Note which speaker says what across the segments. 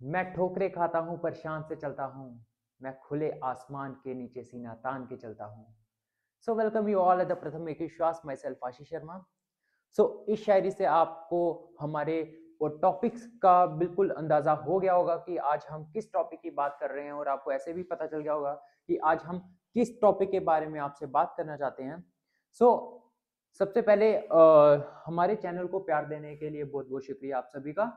Speaker 1: मैं ठोकरे खाता हूँ पर शान से चलता हूँ। मैं खुले आसमान के नीचे सीना तान के चलता हूँ। So welcome you all at the प्रथम एक विश्वास माई सेल्फ आशीष शर्मा। सो इस शायरी से आपको हमारे वो टॉपिक्स का बिल्कुल अंदाजा हो गया होगा कि आज हम किस टॉपिक की बात कर रहे हैं, और आपको ऐसे भी पता चल गया होगा कि आज हम किस टॉपिक के बारे में आपसे बात करना चाहते हैं। सो सबसे पहले हमारे चैनल को प्यार देने के लिए बहुत बहुत शुक्रिया आप सभी का।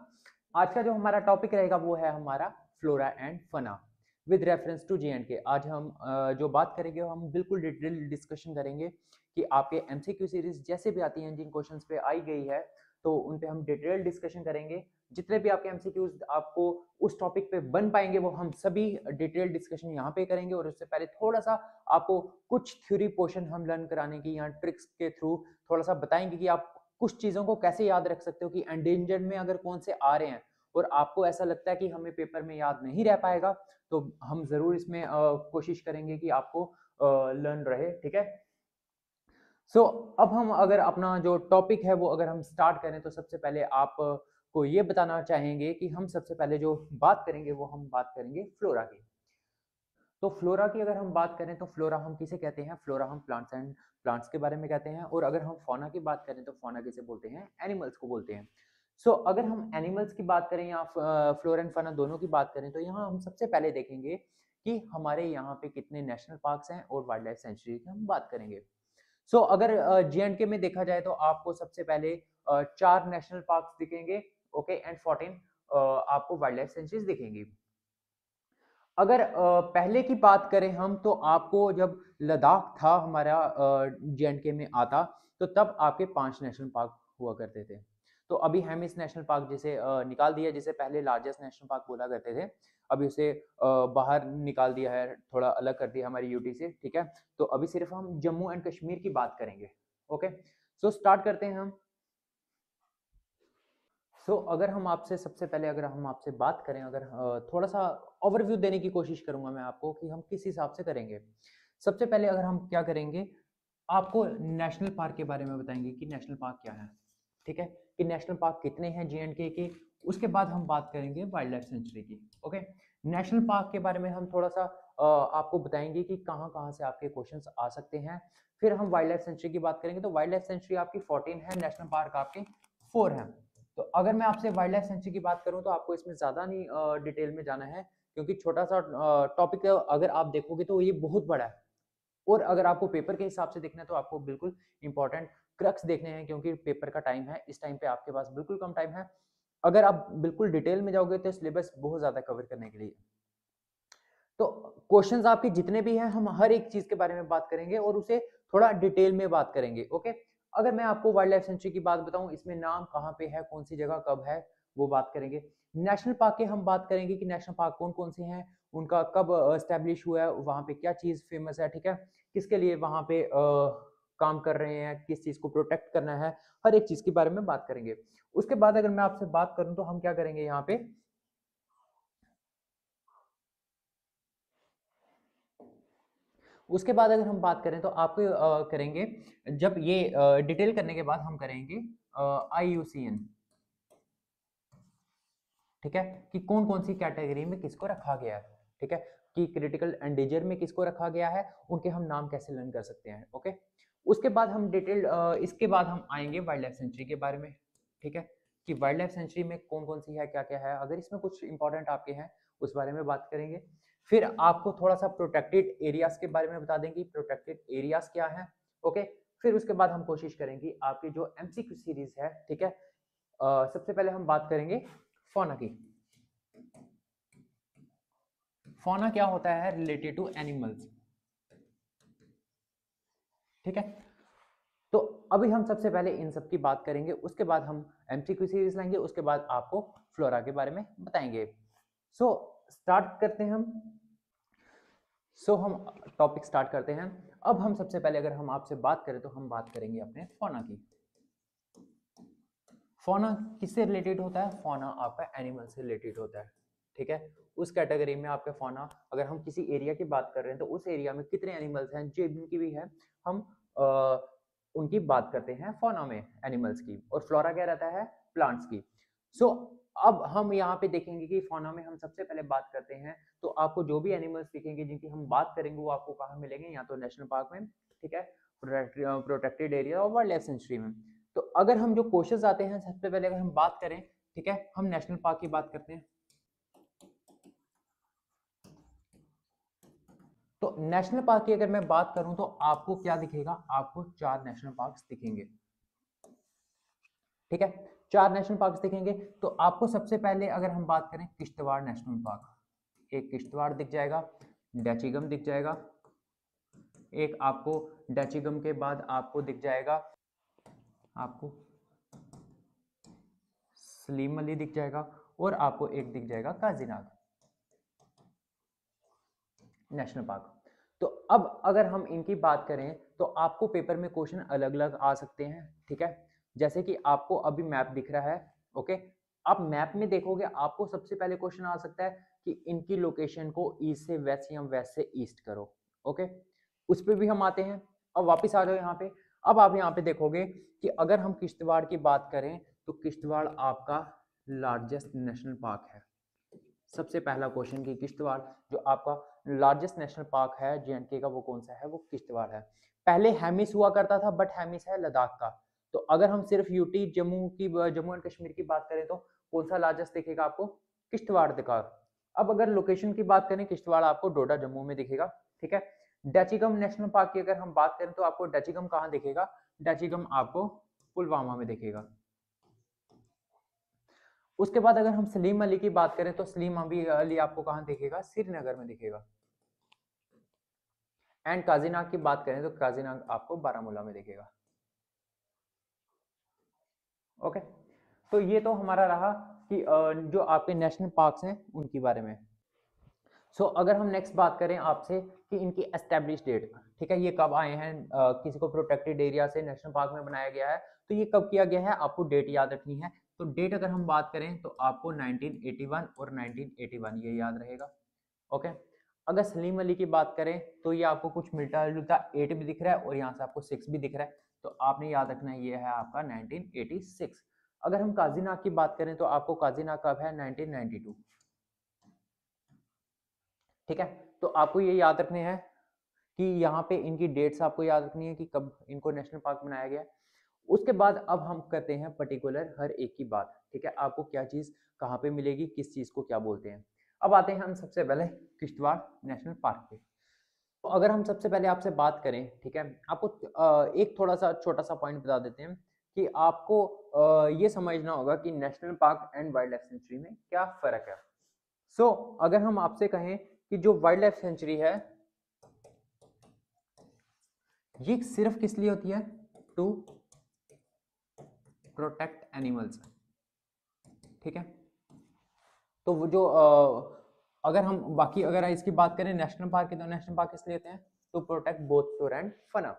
Speaker 1: आज का जो हमारा टॉपिक रहेगा वो है हमारा flora and fauna with reference to J and K. आज हम जो बात करेंगे हम बिल्कुल डिटेल डिस्कशन करेंगे कि आपके एमसीक्यू सीरीज जैसे भी आती हैं, जिन क्वेश्चंस पे आई गई है तो उन पे हम डिटेल डिस्कशन करेंगे। जितने भी आपके एमसीक्यूज आपको उस टॉपिक पे बन पाएंगे वो हम सभी डिटेल डिस्कशन यहाँ पे करेंगे। और उससे पहले थोड़ा सा आपको कुछ थ्योरी पोर्शन हम लर्न कराने की यहाँ ट्रिक्स के थ्रू थोड़ा सा बताएंगे कि आप कुछ चीजों को कैसे याद रख सकते हो कि एंडेंजर्ड में अगर कौन से आ रहे हैं और आपको ऐसा लगता है कि हमें पेपर में याद नहीं रह पाएगा, तो हम जरूर इसमें कोशिश करेंगे कि आपको लर्न रहे। ठीक है। सो अब हम अगर अपना जो टॉपिक है वो अगर हम स्टार्ट करें तो सबसे पहले आप को ये बताना चाहेंगे कि हम सबसे पहले जो बात करेंगे वो हम बात करेंगे फ्लोरा की। तो फ्लोरा की अगर हम बात करें तो फ्लोरा हम किसे कहते हैं? फ्लोरा हम प्लांट्स एंड प्लांट्स के बारे में कहते हैं। और अगर हम फौना की बात करें तो फौना किसे बोलते हैं? एनिमल्स को बोलते हैं। सो अगर हम एनिमल्स की बात करें या फ्लोरा एंड फौना दोनों की बात करें तो यहाँ हम सबसे पहले देखेंगे कि हमारे यहाँ पे कितने नेशनल पार्क्स हैं और वाइल्ड लाइफ सेंचुरी की हम बात करेंगे। सो अगर जे&के में देखा जाए तो आपको सबसे पहले 4 नेशनल पार्क्स दिखेंगे, ओके, एंड 14 आपको वाइल्ड लाइफ सेंचुरीज दिखेंगी। अगर पहले की बात करें हम तो आपको जब लद्दाख था हमारा जे&के में आता तो तब आपके 5 नेशनल पार्क हुआ करते थे। तो अभी हेमिस नेशनल पार्क जिसे निकाल दिया, जिसे पहले लार्जेस्ट नेशनल पार्क बोला करते थे, अभी उसे बाहर निकाल दिया है, थोड़ा अलग कर दिया हमारी यूटी से। ठीक है। तो अभी सिर्फ हम जम्मू एंड कश्मीर की बात करेंगे। ओके। सो स्टार्ट करते हैं हम। अगर हम आपसे सबसे पहले अगर हम आपसे बात करें, अगर थोड़ा सा ओवरव्यू देने की कोशिश करूंगा मैं आपको कि हम किस हिसाब से करेंगे। सबसे पहले अगर हम क्या करेंगे, आपको नेशनल पार्क के बारे में बताएंगे कि नेशनल पार्क क्या है। ठीक है। कि नेशनल पार्क कितने हैं जे&के के। उसके बाद हम बात करेंगे वाइल्ड लाइफ सेंचुरी की। ओके। नेशनल पार्क के बारे में हम थोड़ा सा आपको बताएंगे कि कहाँ कहाँ से आपके क्वेश्चंस आ सकते हैं। फिर हम वाइल्ड लाइफ सेंचुरी की बात करेंगे तो वाइल्ड लाइफ सेंचुरी आपकी 14 है, नेशनल पार्क आपके 4 हैं। तो अगर मैं आपसे वाइल्ड लाइफ सेंचुरी की बात करूं तो आपको इसमें ज्यादा नहीं डिटेल में जाना है, क्योंकि छोटा सा टॉपिक अगर आप देखोगे तो ये बहुत बड़ा है। और अगर आपको पेपर के हिसाब से देखना है तो आपको बिल्कुल इंपॉर्टेंट क्रक्स देखने हैं, क्योंकि पेपर का टाइम है, इस टाइम पे आपके पास बिल्कुल कम टाइम है। अगर आप बिल्कुल डिटेल में जाओगे तो सिलेबस बहुत ज्यादा कवर करने के लिए। तो क्वेश्चंस आपके जितने भी हैं हम हर एक चीज के बारे में बात करेंगे और उसे थोड़ा डिटेल में बात करेंगे। ओके। अगर मैं आपको वाइल्ड लाइफ सेंचुरी की बात बताऊं, इसमें नाम कहाँ पे है, कौन सी जगह कब है, वो बात करेंगे। नेशनल पार्क के हम बात करेंगे कि नेशनल पार्क कौन कौन से हैं, उनका कब एस्टेब्लिश हुआ है, वहां पे क्या चीज फेमस है। ठीक है। किसके लिए वहां पे काम कर रहे हैं, किस चीज को प्रोटेक्ट करना है, हर एक चीज के बारे में बात करेंगे। उसके बाद अगर मैं आपसे बात करूं तो हम क्या करेंगे यहाँ पे, उसके बाद अगर हम बात करें तो आपको करेंगे, जब ये डिटेल करने के बाद हम करेंगे IUCN। ठीक है। कि कौन कौन सी कैटेगरी में किसको रखा गया है। ठीक है। कि क्रिटिकल एंडेंजर में किसको रखा गया है, उनके हम नाम कैसे लर्न कर सकते हैं। ओके। उसके बाद हम डिटेल इसके बाद हम आएंगे वाइल्ड लाइफ सेंचुरी के बारे में। ठीक है। कि वाइल्ड लाइफ सेंचुरी में कौन कौन सी है, क्या क्या है, अगर इसमें कुछ इंपॉर्टेंट आपके हैं उस बारे में बात करेंगे। फिर आपको थोड़ा सा प्रोटेक्टेड एरियाज के बारे में बता देंगे, प्रोटेक्टेड एरियाज क्या है। ओके। फिर उसके बाद हम कोशिश करेंगे आपकी जो एमसीक्यू सीरीज है। ठीक है। सबसे पहले हम बात करेंगे फौना की। फौना क्या होता है? Related to animals. ठीक है। तो अभी हम सबसे पहले इन सब की बात करेंगे, उसके बाद हम एमसीक्यू सीरीज लाएंगे, उसके बाद आपको फ्लोरा के बारे में बताएंगे। सो स्टार्ट करते हैं हम। हम टॉपिक स्टार्ट करते हैं। अब हम सबसे पहले अगर हम आपसे बात करें तो हम बात करेंगे अपने फौना की। फौना किससे रिलेटेड होता है? फौना आपका एनिमल से रिलेटेड होता है। ठीक है। उस कैटेगरी में आपके फौना, अगर हम किसी एरिया की बात कर रहे हैं तो उस एरिया में कितने एनिमल्स हैं, जिनकी भी है हम उनकी बात करते हैं फौना में, एनिमल्स की। और फ्लोरा क्या रहता है? प्लांट्स की। सो अब हम यहाँ पे देखेंगे कि फौना में हम सबसे पहले बात करते हैं, तो आपको जो भी एनिमल्स दिखेंगे जिनकी हम बात करेंगे वो आपको कहाँ मिलेंगे, या तो नेशनल पार्क में, ठीक है, प्रोटेक्टेड एरिया और वाइल्ड लाइफ सेंचुरी में। तो अगर हम जो क्वेश्चंस आते हैं, सबसे पहले अगर हम बात करें, ठीक है, हम नेशनल पार्क की बात करते हैं। तो नेशनल पार्क की अगर मैं बात करूं तो आपको क्या दिखेगा, आपको 4 नेशनल पार्क्स दिखेंगे, ठीक है, 4 नेशनल पार्क्स दिखेंगे। तो आपको सबसे पहले अगर हम बात करें किश्तवाड़ नेशनल पार्क, एक किश्तवाड़ दिख जाएगा, डैचीगम दिख जाएगा, एक आपको डैचीगम के बाद आपको दिख जाएगा, आपको सलीम अली दिख जाएगा, और आपको एक दिख जाएगा काजीनाग नेशनल पार्क। तो अब अगर हम इनकी बात करें तो आपको पेपर में क्वेश्चन अलग अलग आ सकते हैं, ठीक है, जैसे कि आपको अभी मैप दिख रहा है, ओके, आप मैप में देखोगे आपको सबसे पहले क्वेश्चन आ सकता है कि इनकी लोकेशन को ईस्ट से वेस्ट या वेस्ट से ईस्ट करो, ओके, उस पर भी हम आते हैं। अब वापस आ जाओ यहाँ पे। अब आप यहाँ पे देखोगे कि अगर हम किश्तवाड़ की बात करें तो किश्तवाड़ आपका लार्जेस्ट नेशनल पार्क है। सबसे पहला क्वेश्चन कि किश्तवाड़ जो आपका लार्जेस्ट नेशनल पार्क है जेएंडके का, वो कौन सा है, वो किश्तवाड़ है। पहले हेमिस हुआ करता था, बट हेमिस है लद्दाख का। तो अगर हम सिर्फ यूटी जम्मू एंड कश्मीर की बात करें तो कौन सा लार्जेस्ट दिखेगा आपको, किश्तवाड़ दिखा। अब अगर लोकेशन की बात करें, किश्तवाड़ आपको डोडा जम्मू में दिखेगा, ठीक है। डैचीगम नेशनल पार्क की अगर हम बात करें तो आपको डैचीगम कहाँ दिखेगा, डैचीगम आपको पुलवामा में दिखेगा। उसके बाद अगर हम सलीम अली की बात करें तो सलीम अली आपको कहां दिखेगा, श्रीनगर में दिखेगा। एंड काजीनाग की बात करें तो काजीनाग आपको बारामूला में दिखेगा। ओके, तो ये तो हमारा रहा कि जो आपके नेशनल पार्क्स हैं उनके बारे में। सो अगर हम नेक्स्ट बात करें आपसे कि इनकी एस्टेब्लिश डेट, ठीक है, ये कब आए हैं, किसी को प्रोटेक्टेड एरिया से नेशनल पार्क में बनाया गया है तो ये कब किया गया है, आपको डेट याद रखनी है। तो डेट अगर हम बात करें तो आपको 1981 और 1981 ये याद रहेगा, ओके। अगर सलीम अली की बात करें तो ये आपको कुछ मिलता जुलता 8 भी दिख रहा है और यहाँ से आपको 6 भी दिख रहा है, तो आपने याद रखना है ये है आपका 1986। अगर हम काजीनाग की बात करें तो आपको काजीनाग कब है, 1992, ठीक है। तो आपको ये याद रखने हैं कि यहाँ पे इनकी डेट्स आपको याद रखनी है कि कब इनको नेशनल पार्क बनाया गया। उसके बाद अब हम करते हैं पर्टिकुलर हर एक की बात, ठीक है, आपको क्या चीज़ कहाँ पे मिलेगी, किस चीज़ को क्या बोलते हैं। अब आते हैं हम सबसे पहले किश्तवाड़ नेशनल पार्क पे। तो अगर हम सबसे पहले आपसे बात करें, ठीक है, आपको एक थोड़ा सा छोटा सा पॉइंट बता देते हैं कि आपको ये समझना होगा कि national park and wild life sanctuary में क्या फ़र्क है। सो अगर हम आपसे कहें कि जो वाइल्ड लाइफ सेंचुरी है ये सिर्फ किस लिए होती है, टू प्रोटेक्ट एनिमल्स, ठीक है। तो वो जो अगर हम बाकी अगर इसकी बात करें नेशनल पार्क की, तो नेशनल पार्क किस लिए होते हैं, to protect both flora and fauna.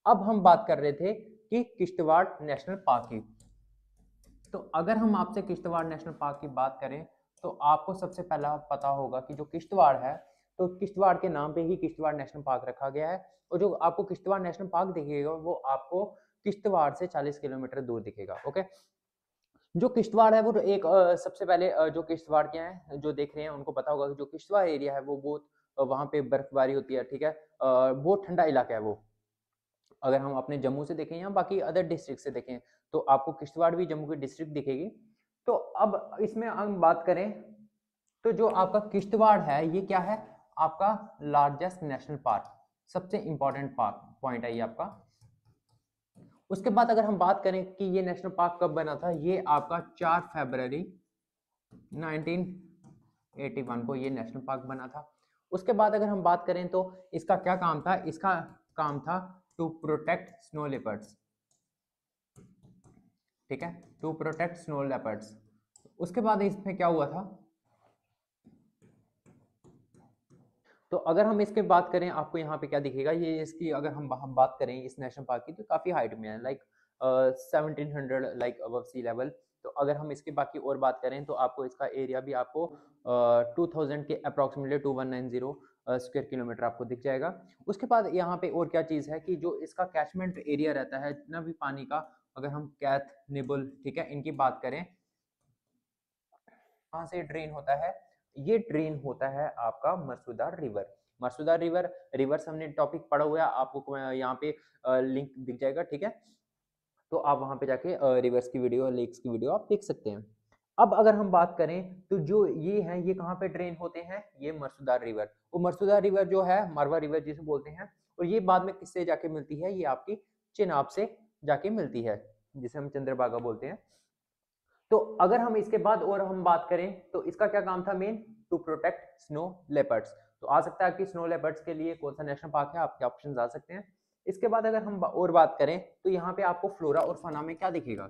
Speaker 1: अब हम बात कर रहे थे कि किश्तवाड़ नेशनल पार्क की। तो अगर हम आपसे किश्तवाड़ नेशनल पार्क की बात करें तो आपको सबसे पहला पता होगा कि जो किश्तवाड़ है, तो किश्तवाड़ के नाम पे ही किश्तवाड़ नेशनल पार्क रखा गया है। और जो आपको किश्तवाड़ नेशनल पार्क दिखेगा वो आपको किश्तवाड़ से 40 किलोमीटर दूर दिखेगा, ओके। जो किश्तवाड़ है वो एक सबसे पहले जो किश्तवाड़ के हैं जो देख रहे हैं उनको पता होगा कि जो किश्तवाड़ एरिया है वो बहुत वहाँ पे बर्फबारी होती है, ठीक है, बहुत ठंडा इलाका है वो। अगर हम अपने जम्मू से देखें या बाकी अदर डिस्ट्रिक्ट से देखें तो आपको किश्तवाड़ भी जम्मू की डिस्ट्रिक्ट दिखेगी। तो अब इसमें हम बात करें तो जो आपका किश्तवाड़ है ये क्या है, आपका लार्जेस्ट नेशनल पार्क, सबसे इंपॉर्टेंट पार्क पॉइंट है ये आपका। उसके बाद अगर हम बात करें कि ये नेशनल पार्क कब बना था, ये आपका 4 फरवरी 1981 को ये नेशनल पार्क बना था। उसके बाद अगर हम बात करें तो इसका क्या काम था, इसका काम था टू प्रोटेक्ट स्नो लेपर्ड्स, ठीक है, टू प्रोटेक्ट स्नो लेपर्ड्स। उसके बाद इसमें क्या हुआ था, तो अगर हम इसके बात करें आपको यहाँ पे क्या दिखेगा, ये इसकी अगर हम बात करें इस नेशनल पार्क की तो काफ़ी हाइट में है, like 1700 like above sea level. तो अगर हम इसके बाकी और बात करें तो आपको इसका एरिया भी आपको 2000 के अप्रॉक्सीमेटली 2190 स्क्वायर किलोमीटर आपको दिख जाएगा। उसके बाद यहाँ पे और क्या चीज़ है कि जो इसका कैचमेंट एरिया रहता है जितना भी पानी का, अगर हम कैथ निबुल, ठीक है, इनकी बात करें कहाँ से ड्रेन होता है, ये ड्रेन होता है आपका मरसूदार रिवर। मरसूदार रिवर, रिवर्स हमने टॉपिक पढ़ा हुआ है, आपको यहाँ पे लिंक दिख जाएगा, ठीक है। तो आप वहां पे जाके रिवर्स की वीडियो, लेक्स की वीडियो आप देख सकते हैं। अब अगर हम बात करें तो जो ये हैं, ये कहाँ पे ड्रेन होते हैं, ये मरसूदार रिवर। वो मरसूदार रिवर जो है, मारवा रिवर जिसे बोलते हैं, और ये बाद में किससे जाके मिलती है, ये आपकी चेनाब से जाके मिलती है, जिसे हम चंद्रभागा बोलते हैं। तो अगर हम इसके बाद और हम बात करें तो इसका क्या काम था main, to protect snow leopards. तो आ सकता है कि स्नो लेपर्ड्स के लिए कौन सा नेशनल पार्क है, आपके ऑप्शंस आ सकते हैं। इसके बाद अगर हम और बात करें तो यहाँ पे आपको फ्लोरा और फाना में क्या दिखेगा,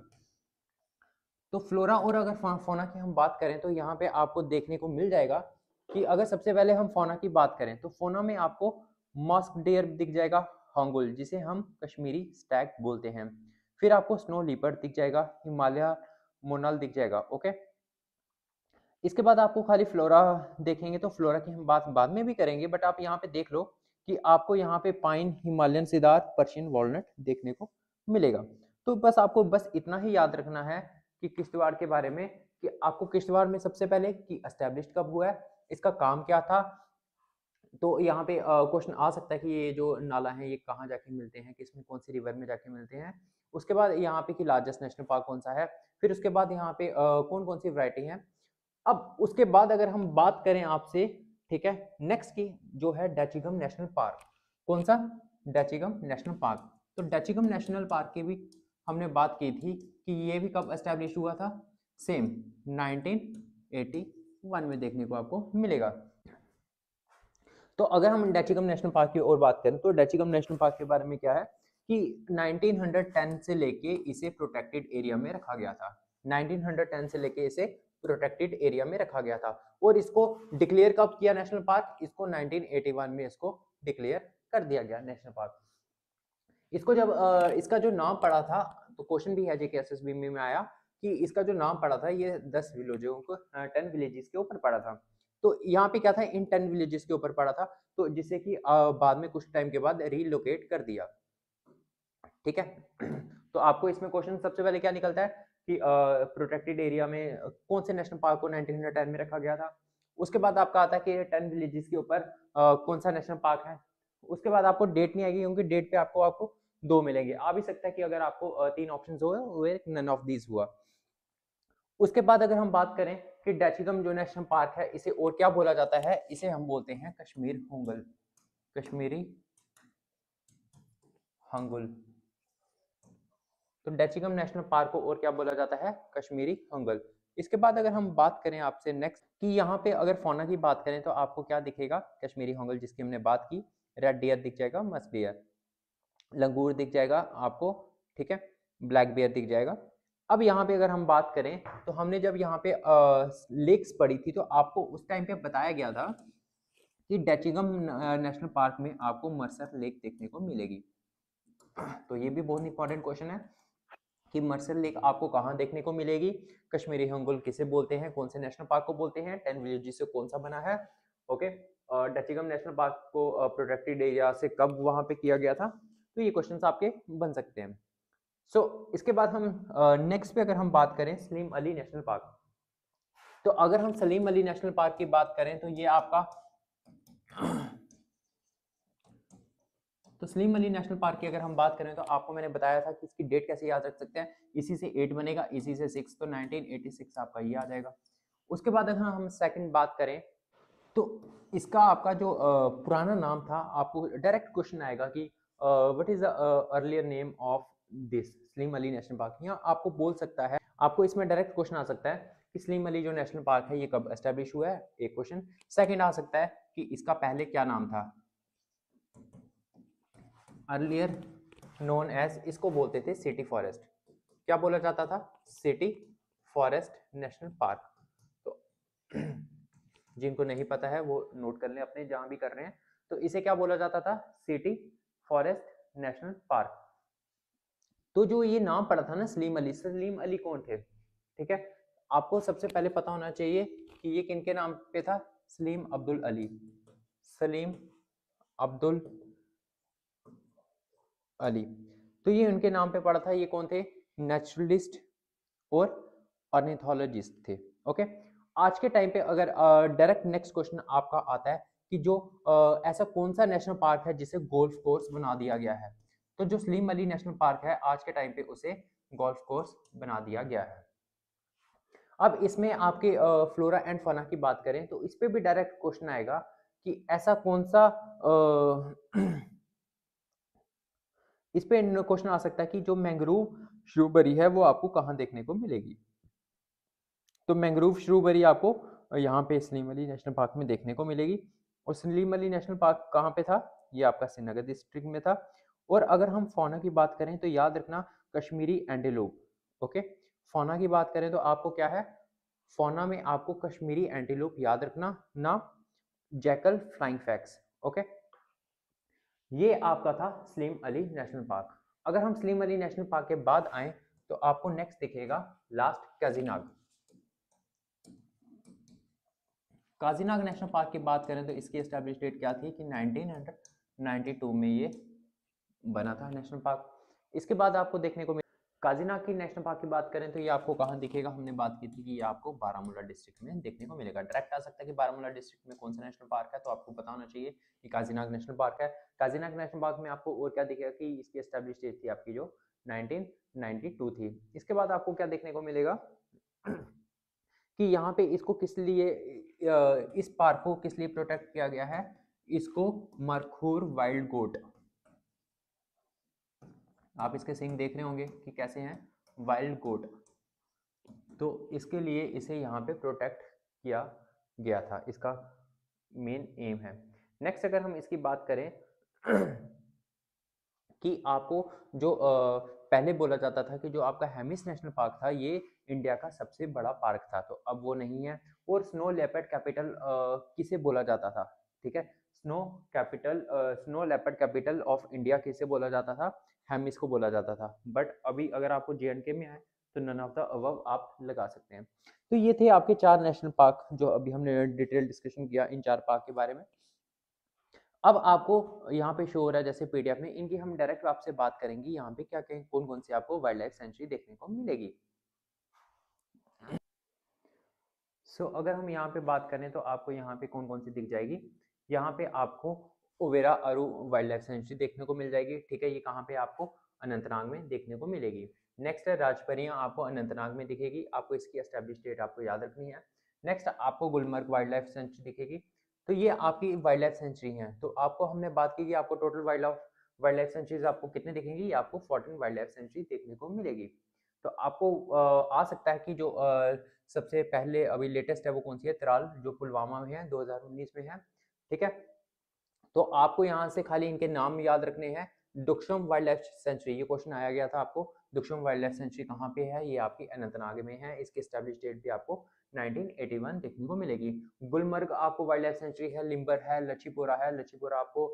Speaker 1: तो फ्लोरा और अगर फौना की हम बात करें तो यहाँ पे आपको देखने को मिल जाएगा कि अगर सबसे पहले हम फौना की बात करें तो फौना में आपको मस्क डेयर दिख जाएगा, हांगुल जिसे हम कश्मीरी स्टैग बोलते हैं, फिर आपको स्नो लीपर्ड दिख जाएगा, हिमालय मोनाल दिख जाएगा, ओके। इसके बाद आपको खाली फ्लोरा देखेंगे तो फ्लोरा की हम बात बाद में भी करेंगे, बट आप यहाँ पे देख लो कि आपको यहाँ पे pine, Himalayan Sidar, Persian walnut देखने को मिलेगा। तो बस आपको बस इतना ही याद रखना है कि किश्तवाड़ के बारे में, कि आपको किश्तवाड़ में सबसे पहले कि एस्टेब्लिश कब हुआ है, इसका काम क्या था। तो यहाँ पे क्वेश्चन आ सकता है कि ये जो नाला है ये कहाँ जाके मिलते हैं, किसमें कौन सी रिवर में जाके मिलते हैं। उसके बाद यहाँ पे कि लार्जेस्ट नेशनल पार्क कौन सा है, फिर उसके बाद यहाँ पे कौन कौन सी वैरायटी है। अब उसके बाद अगर हम बात करें आपसे, ठीक है, नेक्स्ट की जो है डैचिगम नेशनल पार्क। कौन सा, डैचिगम नेशनल पार्क। तो डैचिगम नेशनल पार्क की भी हमने बात की थी कि ये भी कब एस्टेब्लिश हुआ था, सेम 1981 में देखने को आपको मिलेगा। तो अगर हम डैचिगम नेशनल पार्क की और बात करें तो डैचिगम नेशनल पार्क के बारे में क्या है कि 1910 से लेके इसे प्रोटेक्टेड एरिया में रखा गया था। 1910 से लेके इसे प्रोटेक्टेड एरिया में रखा गया था, और इसको डिक्लेयर कब किया नेशनल पार्क, इसको 1981 में इसको डिक्लेयर कर दिया गया नेशनल पार्क। इसको जब इसका जो नाम पड़ा था, तो क्वेश्चन भी है जेके एसएसबी में आया कि इसका जो नाम पड़ा था ये 10 विलेजों को 10 विलेजेस के ऊपर पड़ा था। तो यहाँ पे क्या था, इन 10 विलेजेस के ऊपर पड़ा था, तो जिसे कि बाद में कुछ टाइम के बाद रीलोकेट कर दिया, ठीक है। तो आपको इसमें क्वेश्चन सबसे पहले क्या निकलता है कि प्रोटेक्टेड एरिया में कौन से नेशनल पार्क को 1910 में रखा गया था। उसके बाद आपका आता है कि 10 विलेजेस के ऊपर कौन सा नेशनल पार्क है। उसके बाद आपको डेट नहीं आएगी, क्योंकि डेट पे आपको 2 मिलेंगे। आ भी सकता है कि अगर आपको 3 ऑप्शन हुए, नन ऑफ दीज हुआ। उसके बाद अगर हम बात करें कि डैचिगम जो नेशनल पार्क है इसे और क्या बोला जाता है, इसे हम बोलते हैं कश्मीर होंगल, कश्मीरी हंगुल। तो डैचिगम नेशनल पार्क को और क्या बोला जाता है, कश्मीरी हंगल। इसके बाद अगर हम बात करें आपसे नेक्स्ट कि यहाँ पे अगर फौना की बात करें तो आपको क्या दिखेगा, कश्मीरी हंगल जिसकी हमने बात की, रेड डियर दिख जाएगा, मस्क डियर, लंगूर दिख जाएगा आपको, ठीक है, ब्लैक बियर दिख जाएगा। अब यहाँ पे अगर हम बात करें तो हमने जब यहाँ पे लेक्स पढ़ी थी तो आपको उस टाइम पे बताया गया था कि डैचिगम नेशनल पार्क में आपको मर्सर लेक देखने को मिलेगी। तो ये भी बहुत इंपॉर्टेंट क्वेश्चन है कि मर्सर लेक आपको कहाँ देखने को मिलेगी, कश्मीरी हंगुल किसे बोलते हैं, कौन से नेशनल पार्क को बोलते हैं, 10 विलेजेस से कौन सा बना है, ओके। डैचिगम नेशनल पार्क को प्रोटेक्टेड एरिया से कब वहां पे किया गया था, तो ये क्वेश्चंस आपके बन सकते हैं। इसके बाद हम नेक्स्ट पे अगर हम बात करें सलीम अली नेशनल पार्क। तो अगर हम सलीम अली नेशनल पार्क की बात करें तो ये आपका तो सलीम अली नेशनल पार्क की अगर हम बात करें तो आपको मैंने बताया था कि इसकी डेट कैसे याद रख सकते हैं, इसी से 8 बनेगा, इसी से 6, तो 1986 आपका ये आ जाएगा। उसके बाद अगर हम सेकंड बात करें तो इसका आपका जो पुराना नाम था, आपको डायरेक्ट क्वेश्चन आएगा कि what is the earlier name of this Salim Ali national park. यहाँ आपको बोल सकता है, आपको इसमें डायरेक्ट क्वेश्चन आ सकता है कि सलीम अली जो नेशनल पार्क है ये कब एस्टेब्लिश हुआ है, एक क्वेश्चन। सेकंड आ सकता है कि इसका पहले क्या नाम था, अर्लियर नोन एज, इसको बोलते थे सिटी फॉरेस्ट, क्या बोला जाता था, सिटी फॉरेस्ट नेशनल पार्क। तो जिनको नहीं पता है वो नोट कर लें अपने जहां भी कर रहे हैं। तो इसे क्या बोला जाता था, सिटी फॉरेस्ट नेशनल पार्क। तो जो ये नाम पड़ा था ना सलीम अली, सलीम अली कौन थे, ठीक है, आपको सबसे पहले पता होना चाहिए कि ये किनके नाम पे था, सलीम अब्दुल अली, सलीम अब्दुल अली। तो ये उनके नाम पे पड़ा था, ये कौन थे, नेचुरलिस्ट और ऑर्निथोलॉजिस्ट थे, ओके। आज के टाइम पे अगर डायरेक्ट नेक्स्ट क्वेश्चन आपका आता है कि जो ऐसा कौन सा नेशनल पार्क है जिसे गोल्फ कोर्स बना दिया गया है, तो जो सलीम अली नेशनल पार्क है आज के टाइम पे उसे गोल्फ कोर्स बना दिया गया है। अब इसमें आपके फ्लोरा एंड फौना की बात करें तो इस पे भी डायरेक्ट क्वेश्चन आएगा कि ऐसा कौन सा इस पे क्वेश्चन आ सकता है कि जो मैंग्रोव श्रूबेरी है वो आपको कहाँ देखने को मिलेगी। तो मैंग्रोव श्रूबेरी आपको यहाँ पे सलीम अली नेशनल पार्क में देखने को मिलेगी। और सलीम अली नेशनल पार्क कहाँ पे था, ये आपका श्रीनगर डिस्ट्रिक्ट में था। और अगर हम फौना की बात करें तो याद रखना कश्मीरी एंटीलोप। ओके, फौना की बात करें तो आपको क्या है, फौना में आपको कश्मीरी एंटीलोप याद रखना, ना जैकल फ्लाइंग फैक्स। ओके, ये आपका था सलीम अली नेशनल पार्क। अगर हम सलीम अली नेशनल पार्क के बाद आए तो आपको नेक्स्ट दिखेगा last Kazinag. Kazinag national park की बात करें तो इसकी एस्टैब्लिश डेट क्या थी कि 1992 में ये बना था नेशनल पार्क। इसके बाद आपको देखने को काजीनाग की नेशनल पार्क की बात करें तो ये आपको कहाँ दिखेगा, हमने बात की थी कि ये आपको बारामूला डिस्ट्रिक्ट में देखने को मिलेगा। डायरेक्ट आ सकता है कि बारामूला डिस्ट्रिक्ट में कौन सा नेशनल पार्क है, तो आपको पता होना चाहिए कि काजीनाग नेशनल पार्क है। काजीनाग नेशनल पार्क में आपको और क्या दिखेगा कि इसकी एस्टैब्लिश डेट थी आपकी जो 1992 थी। इसके बाद आपको क्या देखने को मिलेगा कि यहाँ पे इसको किस लिए इस पार्क को किस लिए प्रोटेक्ट किया गया है, इसको मरखूर वाइल्ड गोट, आप इसके सिंग देख रहे होंगे कि कैसे हैं, वाइल्ड गोट, तो इसके लिए इसे यहाँ पे प्रोटेक्ट किया गया था, इसका मेन एम है। नेक्स्ट अगर हम इसकी बात करें कि आपको जो पहले बोला जाता था कि जो आपका हेमिस नेशनल पार्क था ये इंडिया का सबसे बड़ा पार्क था, तो अब वो नहीं है। और स्नो लेपर्ड कैपिटल किसे बोला जाता था, ठीक है, snow leopard capital of India किसे बोला जाता था, हेमिस को बोला जाता था। बट अभी अगर आपको जे में आए तो नन ऑफ द अबव आप लगा सकते हैं। तो ये थे आपके 4 नेशनल पार्क जो अभी हमने डिटेल डिस्कशन किया इन 4 पार्क के बारे में। अब आपको यहाँ पे शो हो रहा है जैसे पीडीएफ में, इनकी हम डायरेक्ट आपसे बात करेंगे यहाँ पे क्या क्या कौन कौन सी आपको वाइल्ड लाइफ सेंचुरी देखने को मिलेगी। अगर हम यहाँ पे बात करें तो आपको यहाँ पे कौन कौन सी दिख जाएगी, यहाँ पे आपको ओवेरा अरू वाइल्ड लाइफ सेंचुरी देखने को मिल जाएगी, ठीक है, ये कहाँ पे आपको अनंतनाग में देखने को मिलेगी। नेक्स्ट है राजपरियाँ, आपको अनंतनाग में दिखेगी, आपको इसकी एस्टेब्लिश डेट आपको याद रखनी है। नेक्स्ट आपको गुलमर्ग वाइल्ड लाइफ सेंचुरी दिखेगी, तो ये आपकी वाइल्ड लाइफ सेंचुरी है। तो आपको हमने बात की कि आपको टोटल वाइल्ड लाइफ सेंचुरीज आपको कितने दिखेंगी, आपको 14 वाइल्ड लाइफ सेंचुरी देखने को मिलेगी। तो आपको आ सकता है कि जो सबसे पहले अभी लेटेस्ट है वो कौन सी है, त्राल, जो पुलवामा में है, 2019 में है, ठीक है। तो आपको यहाँ से खाली इनके नाम याद रखने हैं। दुक्षम वाइल्ड लाइफ सेंचुरी, ये क्वेश्चन आया गया था आपको, दुक्षम वाइल्ड लाइफ सेंचुरी कहाँ पे है, ये आपकी अनंतनाग में है, इसकी एस्टैब्लिश डेट भी आपको 1981 देखने को मिलेगी। गुलमर्ग आपको वाइल्ड लाइफ सेंचुरी है, लिम्बर है, लच्छीपुरा है, लच्छीपुरा आपको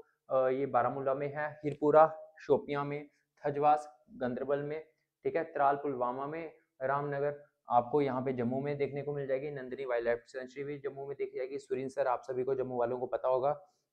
Speaker 1: ये बारामूला में है, हिरपुरा शोपियां में, थजवास गंदरबल में, ठीक है, त्राल पुलवामा में, रामनगर आपको यहाँ पे जम्मू में देखने को मिल जाएगी, नंदनी वाइल्ड लाइफ सेंचुरी भी जम्मू में देखी जाएगी, सुरिंसर आप सभी को जम्मू वालों को पता होगा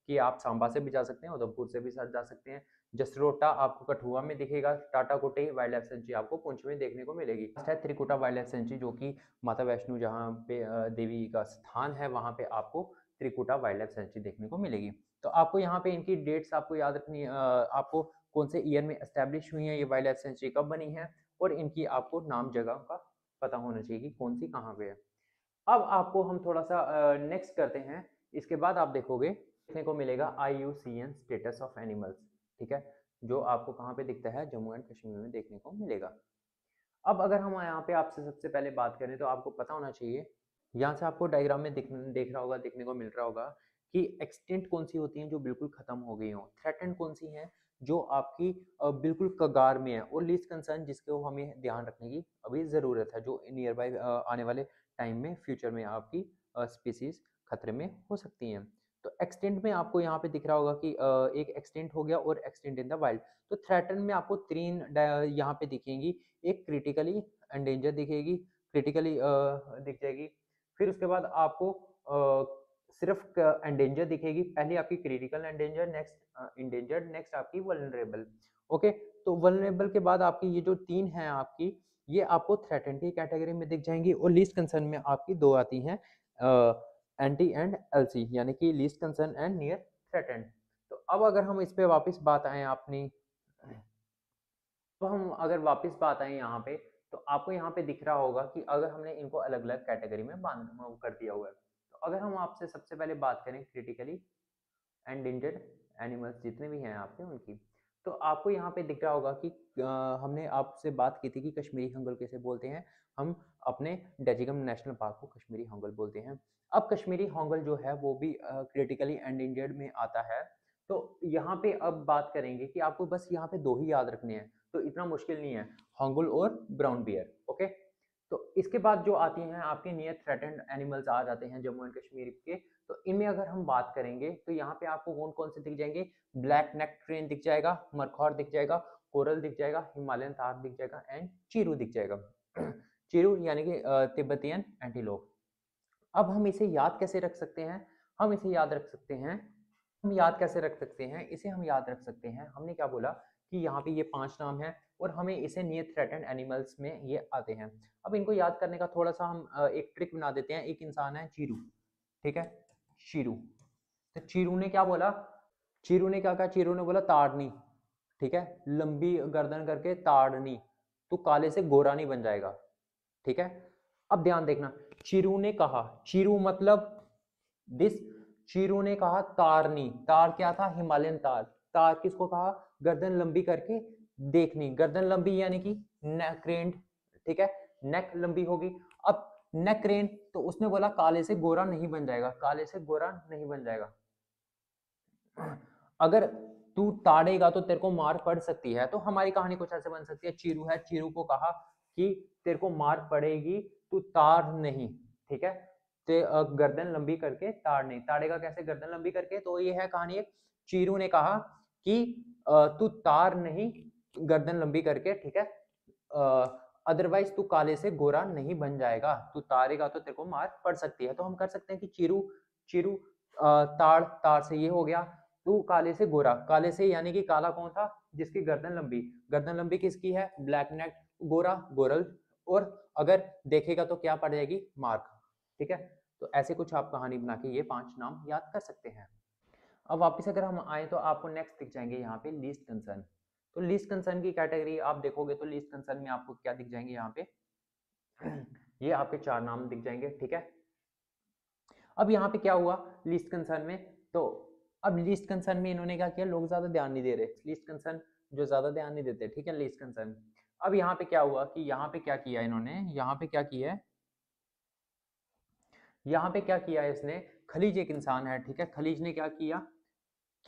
Speaker 1: कि आप सांबा से भी जा सकते हैं, उधमपुर से भी जा सकते हैं। जसरोटा आपको कठुआ में दिखेगा, टाटा कोटे वाइल्ड लाइफ सेंचुरी आपको पुंछ में देखने को मिलेगी। है त्रिकुटा वाइल्ड लाइफ सेंचुरी जो कि माता वैष्णो जहाँ पे देवी का स्थान है वहाँ पे आपको त्रिकुटा वाइल्ड लाइफ सेंचुरी देखने को मिलेगी। तो आपको यहाँ पे इनकी डेट्स आपको याद रखनी है, आपको कौन से ईयर में एस्टेब्लिश हुई है, ये वाइल्ड लाइफ सेंचुरी कब बनी है, और इनकी आपको नाम जगह का पता होना चाहिए कि कौन सी कहाँ पे है। अब आपको हम थोड़ा सा नेक्स्ट करते हैं, इसके बाद आप देखोगे देखने को मिलेगा IUCN स्टेटस ऑफ एनिमल्स, ठीक है, जो आपको कहाँ पे दिखता है, जम्मू एंड कश्मीर में देखने को मिलेगा। अब अगर हम यहाँ पे आपसे सबसे पहले बात करें तो आपको पता होना चाहिए, यहाँ से आपको डायग्राम में देख रहा होगा, देखने को मिल रहा होगा कि एक्सटेंट कौन सी होती हैं जो बिल्कुल खत्म हो गई हो, थ्रेटेंड कौन सी हैं जो आपकी बिल्कुल कगार में है, और लीस्ट कंसर्न जिसको हमें ध्यान रखने की अभी ज़रूरत है, जो नियर बाय आने वाले टाइम में फ्यूचर में आपकी स्पीसीज खतरे में हो सकती हैं। तो एक्सटेंट में आपको यहाँ पे दिख रहा होगा कि एक एक्सटेंट हो गया और एक्सटेंट इन द वाइल्ड। तो थ्रेटन में आपको 3 यहाँ पे दिखेंगी, एक क्रिटिकली एंडेंजर दिखेगी, क्रिटिकली दिख जाएगी, फिर उसके बाद आपको सिर्फ एंडेंजर दिखेगी, पहले आपकी critical endangered, next endangered, next आपकी वल्नरेबल। ओके, तो वल्नरेबल के बाद आपकी ये जो 3 हैं आपकी, ये आपको थ्रेटेंड की कैटेगरी में दिख जाएंगी, और लीस्ट कंसर्न में आपकी 2 आती हैं, एंटी एंड एलसी, यानी कि least concern and near threatened. तो अब अगर हम इस पे वापस बात आए अपनी, तो हम अगर वापस बात आए यहाँ पे, तो आपको यहाँ पे दिख रहा होगा कि अगर हमने इनको अलग अलग कैटेगरी में बांध कर दिया हुआ है। तो अगर हम आपसे सबसे पहले बात करें क्रिटिकली एंडेंजर्ड एनिमल्स जितने भी हैं आपके उनकी, तो आपको यहाँ पे दिख रहा होगा कि हमने आपसे बात की थी कि कश्मीरी हंगल कैसे बोलते हैं। हम अपने डेजिगम नेशनल पार्क को कश्मीरी हंगल बोलते हैं। अब कश्मीरी हंगल जो है वो भी क्रिटिकली एंडेंजर्ड में आता है। तो यहाँ पे अब बात करेंगे कि आपको बस यहाँ पे दो ही याद रखने हैं, तो इतना मुश्किल नहीं है, हंगल और ब्राउन बियर। ओके, तो इसके बाद जो आती हैं आपके नियर थ्रेटेंड एनिमल्स आ जाते हैं जम्मू एंड कश्मीर के। तो इनमें अगर हम बात करेंगे तो यहाँ पे आपको कौन कौन से दिख जाएंगे, ब्लैक नेक क्रेन दिख जाएगा, मरखौर दिख जाएगा, कोरल दिख जाएगा, हिमालयन तार दिख जाएगा एंड चीरू दिख जाएगा। चीरू यानी कि तिब्बतियन एंटीलोप। अब हम इसे याद कैसे रख सकते हैं, हम इसे याद रख सकते हैं, हम याद कैसे रख सकते हैं, इसे हम याद रख सकते हैं, हमने क्या बोला कि यहाँ पे ये 5 नाम है और हमें इसे नियर थ्रेटेंड एनिमल्स में ये आते हैं। अब इनको याद करने का थोड़ा सा हम एक ट्रिक बना देते हैं। एक इंसान है चीरू, ठीक है, शीरू। तो चीरू ने क्या बोला, चीरू ने क्या कहा, चीरू ने बोला ताड़नी, ठीक है, लंबी गर्दन करके ताड़नी, तू काले से गोरा नहीं बन जाएगा, ठीक है। अब ध्यान देखना, चीरू ने कहा, चीरू मतलब दिस, चीरू ने कहा तारनी, तार क्या था, हिमालयन तार। तार किसको कहा, गर्दन लंबी करके देखनी, गर्दन लंबी यानी कि नेक क्रेन्ड, ठीक है, नेक लंबी होगी। अब नेक क्रेन, तो उसने बोला काले से गोरा नहीं बन जाएगा, काले से गोरा नहीं बन जाएगा। अगर तू ताड़ेगा तो तेरे को मार पड़ सकती है। तो हमारी कहानी कुछ ऐसे बन सकती है, चीरू है, चीरू को कहा कि तेरे को मार पड़ेगी, तू ताड़ नहीं, ठीक है, ते गर्दन लंबी करके ताड़ नहीं, ताड़ेगा कैसे, गर्दन लंबी करके। तो ये है कहानी एक, चीरू ने कहा कि तू ताड़ नहीं गर्दन लंबी करके, ठीक है, अदरवाइज तू काले से गोरा नहीं बन जाएगा, तू तारेगा तो तेरे को मार पड़ सकती है। तो हम कर सकते हैं कि चीरू, चीरू ताड़, ताड़ से ये हो गया, तू काले से गोरा, काले से यानी कि काला कौन था, जिसकी गर्दन लंबी, गर्दन लंबी किसकी है, ब्लैक नेक, गोरा गोरल, और अगर देखेगा तो क्या पड़ जाएगी, मार्क, ठीक है। तो ऐसे कुछ आप कहानी बना के ये 5 नाम याद कर सकते हैं। अब वापस अगर हम आए तो आपको नेक्स्ट दिख जाएंगे यहाँ पे लीस्ट कंसर्न। तो लीस्ट कंसर्न की कैटेगरी आप देखोगे तो लीस्ट कंसर्न में आपको क्या दिख जाएंगे यहाँ पे, ये आपके 4 नाम दिख जाएंगे, ठीक है। अब यहाँ पे क्या हुआ लीस्ट कंसर्न में, तो अब लीस्ट कंसर्न में इन्होंने क्या किया, लोग ज्यादा ध्यान नहीं दे रहे, लीस्ट कंसर्न जो ज्यादा ध्यान नहीं देते, ठीक है, लीस्ट कंसर्न। अब यहाँ पे क्या हुआ कि यहाँ पे क्या किया इन्होंने, यहाँ पे क्या किया है, यहाँ पे क्या किया है इसने, खलीज एक इंसान है, ठीक है, खलीज ने क्या किया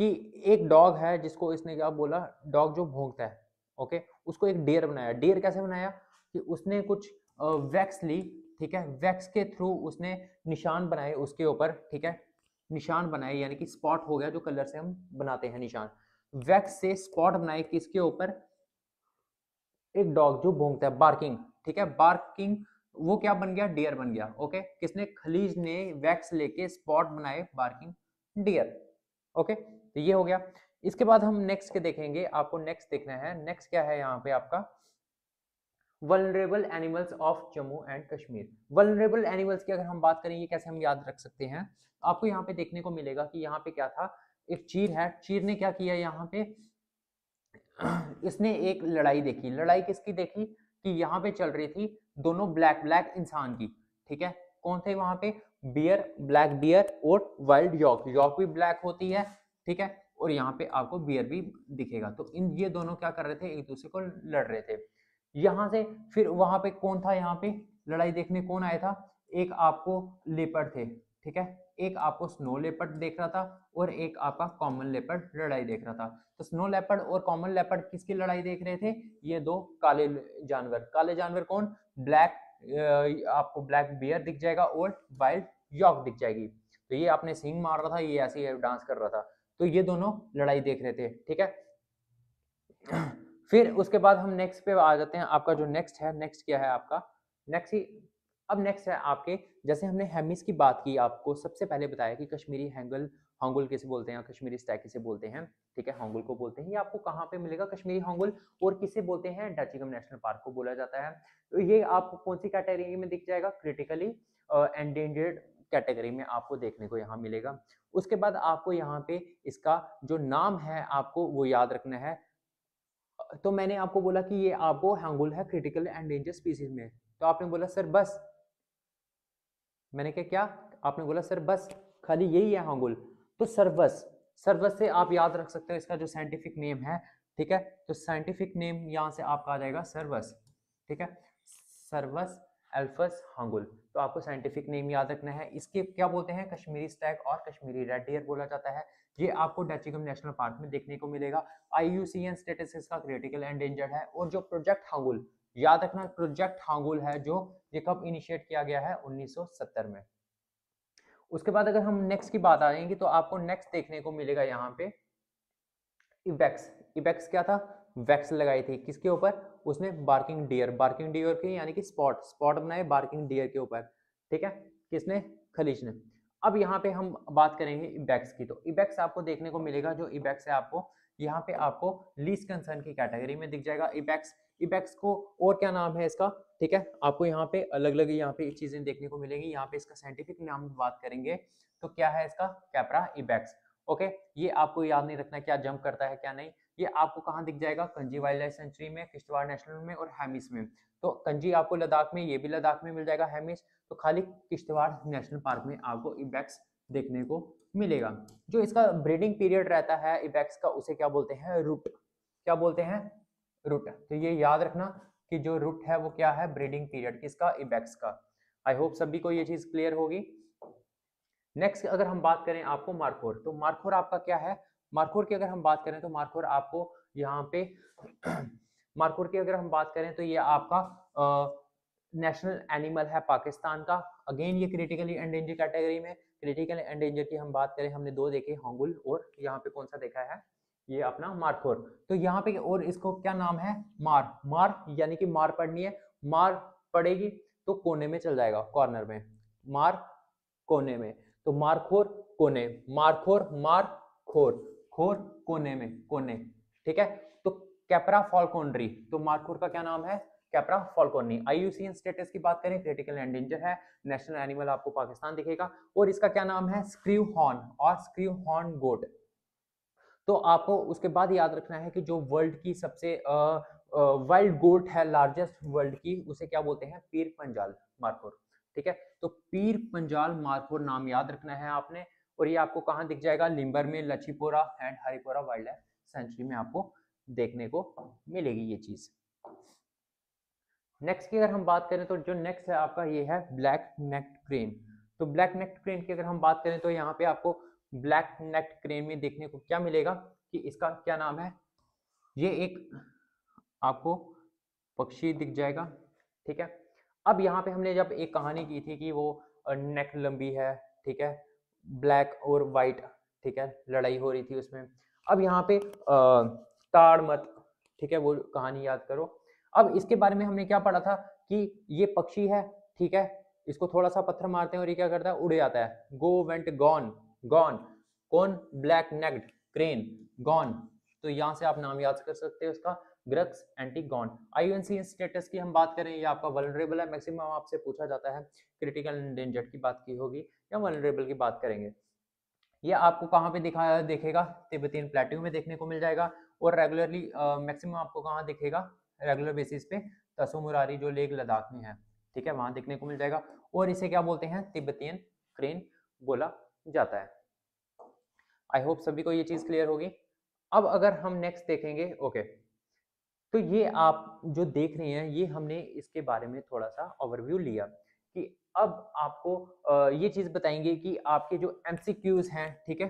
Speaker 1: कि एक डॉग है जिसको इसने क्या बोला, डॉग जो भौंकता है, ओके, उसको एक डेयर बनाया। डेयर कैसे बनाया कि उसने कुछ वैक्स ली, ठीक है, वैक्स के थ्रू उसने निशान बनाए उसके ऊपर, ठीक है, निशान बनाए यानी कि स्पॉट हो गया, जो कलर से हम बनाते हैं निशान, वैक्स से स्पॉट बनाए किसके ऊपर, एक डॉग जो भौंकता है, बार्किंग, ठीक है, बार्किंग, वो क्या बन गया, डियर बन गया, ओके, किसने, खलीज ने वैक्स लेके स्पॉट बनाए, बार्किंग डियर, ओके। तो ये हो गया। इसके बाद हम नेक्स्ट के देखेंगे, आपको नेक्स्ट देखना है, नेक्स्ट क्या है यहाँ पे आपका, vulnerable animals of Jammu and Kashmir. Vulnerable animals की अगर हम बात करें, ये कैसे हम याद रख सकते हैं, आपको यहाँ पे देखने को मिलेगा कि यहाँ पे क्या था, एक चीर है, चीर ने क्या किया यहाँ पे, इसने एक लड़ाई देखी, लड़ाई किसकी देखी कि यहाँ पे चल रही थी दोनों ब्लैक ब्लैक इंसान की, ठीक है, कौन थे वहां पे, बियर, ब्लैक बियर और वाइल्ड यॉक, यॉक भी ब्लैक होती है, ठीक है, और यहाँ पे आपको बियर भी दिखेगा। तो इन ये दोनों क्या कर रहे थे, एक दूसरे को लड़ रहे थे। यहाँ से फिर वहां पे कौन था, यहाँ पे लड़ाई देखने कौन आया था, एक आपको लेपर्ड थे, ठीक है, एक आपको स्नो लेपर्ड देख रहा था और एक आपका कॉमन लेपर्ड लड़ाई देख रहा था। तो स्नो लेपर्ड और कॉमन लेपर्ड किसकी लड़ाई देख रहे थे, ये दो काले जानवर, काले जानवर कौन, ब्लैक, आपको ब्लैक बियर दिख जाएगा और वाइल्ड यॉक दिख जाएगी। तो ये आपने सींग मार रहा था, ये ऐसे ही डांस कर रहा था, तो ये दोनों लड़ाई देख रहे थे, ठीक है। फिर उसके बाद हम नेक्स्ट पे आ जाते हैं, आपका जो नेक्स्ट है, नेक्स्ट क्या है आपका, नेक्स्ट ही, अब नेक्स्ट है आपके, जैसे हमने हेमिस की बात की, आपको सबसे पहले बताया कि कश्मीरी हैंगल, हांगुल किसे बोलते हैं, कश्मीरी स्टैग किसे बोलते हैं, ठीक है, हांगुल को बोलते हैं। ये आपको कहाँ पे मिलेगा कश्मीरी हांगुल, और किसे बोलते हैं, डाचिगम नेशनल पार्क को बोला जाता है। तो ये आपको कौन सी कैटेगरी में दिख जाएगा, क्रिटिकली एंडेंजर्ड कैटेगरी में आपको देखने को यहाँ मिलेगा। उसके बाद आपको यहाँ पे इसका जो नाम है आपको वो याद रखना है। तो मैंने आपको बोला कि ये आपको हांगुल है क्रिटिकल एंडेंजर स्पीसीज में, तो आपने बोला सर बस, मैंने क्या क्या आपने बोला सर बस खाली यही है हांगुल, तो सर्वस, सर्वस से आप याद रख सकते हो इसका जो साइंटिफिक नेम है, ठीक है। तो साइंटिफिक नेम यहाँ से आपका आ जाएगा सर्वस, ठीक है, सर्वस एल्फस हांगुल। तो आपको साइंटिफिक नेम याद रखना है। इसके क्या बोलते हैं, कश्मीरी स्टैग और कश्मीरी रेड डियर बोला जाता है। ये आपको डैचिगम नेशनल पार्क में देखने को मिलेगा। IUCN स्टेटस इसका क्रिटिकल एंडेंजर्ड है। और जो प्रोजेक्ट हांगुल, याद रखना प्रोजेक्ट हांगुल है जो ये कब इनिशिएट किया गया है, 1970 में। उसके बाद अगर हम नेक्स्ट की बात आएंगे तो आपको नेक्स्ट देखने को मिलेगा यहाँ पे इबेक्स। इबेक्स क्या था, वैक्स लगाई थी किसके ऊपर, उसने बार्किंग डियर, बार्किंग डियर के यानी कि स्पॉट, स्पॉट बनाए बार्किंग डियर के ऊपर, ठीक है, किसने, खलीज ने। अब यहाँ पे हम बात करेंगे इबेक्स की। तो इबेक्स आपको देखने को मिलेगा, जो इबेक्स है आपको यहाँ पे आपको लीस्ट कंसर्न की कैटेगरी में दिख जाएगा इबेक्स। इबेक्स को और क्या नाम है इसका, ठीक है, आपको यहाँ पे अलग अलग यहाँ पे चीजें देखने को मिलेंगी। यहाँ पे इसका साइंटिफिक नाम बात करेंगे तो क्या है इसका, कैप्रा इबेक्स। ओके, ये आपको याद नहीं रखना क्या जंप करता है क्या नहीं। ये आपको कहाँ दिख जाएगा, कंजी वाइल्ड लाइफ सेंचुरी में, किश्तवाड़ नेशनल में और हेमिस में। तो कंजी आपको लद्दाख में, ये भी लद्दाख में मिल जाएगा हेमिस, तो खाली किश्तवाड़ नेशनल पार्क में आपको इबेक्स देखने को मिलेगा। जो इसका ब्रीडिंग पीरियड रहता है इबेक्स का, उसे क्या बोलते हैं, रूट, क्या बोलते हैं, रूट। तो ये याद रखना कि जो रूट है वो क्या है, ब्रीडिंग पीरियड किसका, इबेक्स का। आई होप सभी को ये चीज क्लियर होगी। नेक्स्ट अगर हम बात करें आपको मार्कोर, तो मार्कोर आपका क्या है, मार्कोर की अगर हम बात करें तो मार्कोर आपको यहाँ पे मार्कोर की अगर हम बात करें तो ये आपका नेशनल एनिमल है पाकिस्तान का। अगेन ये क्रिटिकली एंडेंजर कैटेगरी में। क्रिटिकल एंडेंजर की हम बात करें, हमने दो देखे, हांगुल और यहाँ पे कौन सा देखा है, ये अपना मार्कोर। तो यहाँ पे और इसको क्या नाम है, मार, मार यानी कि मार पड़नी है, मार पड़ेगी तो कोने में चल जाएगा, कॉर्नर में, मार कोने में। तो मारखोर कोने, मारखोर मार खोर, खोर कोने में, कोने, ठीक है। तो कैप्रा फॉल्कोनरी, तो मारखोर का क्या नाम है, कैप्रा फॉल्कोनी। IUCN स्टेटस की बात करें, क्रिटिकल एंडेंजर है, नेशनल एनिमल आपको पाकिस्तान दिखेगा। और इसका क्या नाम है, स्क्रू हॉर्न और स्क्रू हॉर्न गोट। तो आपको उसके बाद याद रखना है कि जो वर्ल्ड की सबसे वाइल्ड गोट है, लार्जेस्ट वर्ल्ड की, उसे क्या बोलते हैं, पीर पंजाल मारखोर, ठीक है। तो पीर पंजाल मारखोर नाम याद रखना है आपने। और ये आपको कहाँ दिख जाएगा, लिम्बर में, लचीपोरा एंड हरिपोरा वाइल्ड लाइफ सेंचुरी में आपको देखने को मिलेगी ये चीज। नेक्स्ट की अगर हम बात करें तो जो नेक्स्ट है आपका ये है ब्लैक नेक्ड क्रेन। तो ब्लैक नेक्ड क्रेन की अगर हम बात करें तो यहाँ पे आपको ब्लैक नेक्ड क्रेन में देखने को क्या मिलेगा कि इसका क्या नाम है, ये एक आपको पक्षी दिख जाएगा, ठीक है। अब यहाँ पे हमने जब एक कहानी की थी कि वो नेक लंबी है, ठीक है, ब्लैक और वाइट, ठीक है, लड़ाई हो रही थी उसमें। अब यहाँ पे ताड़ मत, ठीक है, वो कहानी याद करो। अब इसके बारे में हमने क्या पढ़ा था कि ये पक्षी है, ठीक है, इसको थोड़ा सा पत्थर मारते हैं और ये क्या करता है, उड़ जाता है, गो वेंट गॉन, गॉन, कौन, ब्लैक नेक्ड क्रेन, गॉन। तो यहाँ से आप नाम याद कर सकते हो उसका, ग्रक्स एंटीगॉन। IUCN स्टेटस की हम बात करें, ये आपका वल्नरेबल है, मैक्सिमम आपसे पूछा जाता है, क्रिटिकल एंडेंजर्ड की बात की होगी या वल्नरेबल की बात करेंगे। ये आपको कहाँ पे दिखाया देखेगा, तिब्बतियन प्लेट्यू में देखने को मिल जाएगा। और रेगुलरली मैक्सिमम आपको कहाँ दिखेगा, रेगुलर बेसिस पे तसो मुरारी जो लेक लद्दाख में है, ठीक है, वहां देखने को मिल जाएगा। और इसे क्या बोलते हैं, तिब्बतियन क्रेन बोला जाता है। आई होप सभी को ये चीज क्लियर होगी। अब अगर हम नेक्स्ट देखेंगे, ओके, तो ये आप जो देख रहे हैं ये हमने इसके बारे में थोड़ा सा ओवरव्यू लिया कि अब आपको ये चीज बताएंगे कि आपके जो MCQs हैं, ठीक है,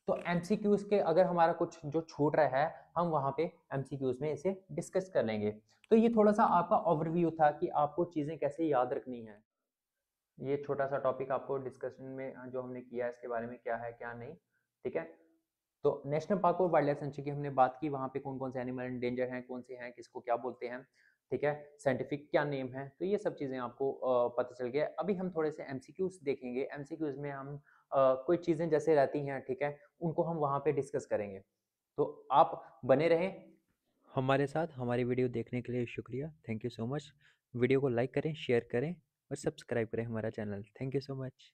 Speaker 1: तो MCQs के अगर हमारा कुछ जो छूट रहा है हम वहां पे MCQs में इसे डिस्कस कर लेंगे। तो ये थोड़ा सा आपका ओवरव्यू था कि आपको चीजें कैसे याद रखनी है। ये छोटा सा टॉपिक आपको डिस्कशन में जो हमने किया है इसके बारे में क्या है क्या नहीं, ठीक है। तो नेशनल पार्क और वाइल्ड लाइफ सेंचुरी की हमने बात की, वहाँ पे कौन कौन से एनिमल एंडेंजर हैं, कौन से हैं, किसको क्या बोलते हैं, ठीक है, साइंटिफिक क्या नेम है, तो ये सब चीज़ें आपको पता चल गया। अभी हम थोड़े से MCQs देखेंगे। MCQs में हम कोई चीज़ें जैसे रहती हैं, ठीक है, उनको हम वहाँ पे डिस्कस करेंगे। तो आप बने रहें हमारे साथ। हमारी वीडियो देखने के लिए शुक्रिया, thank you so much. Video को लाइक करें, शेयर करें और सब्सक्राइब करें हमारा channel. Thank you so much.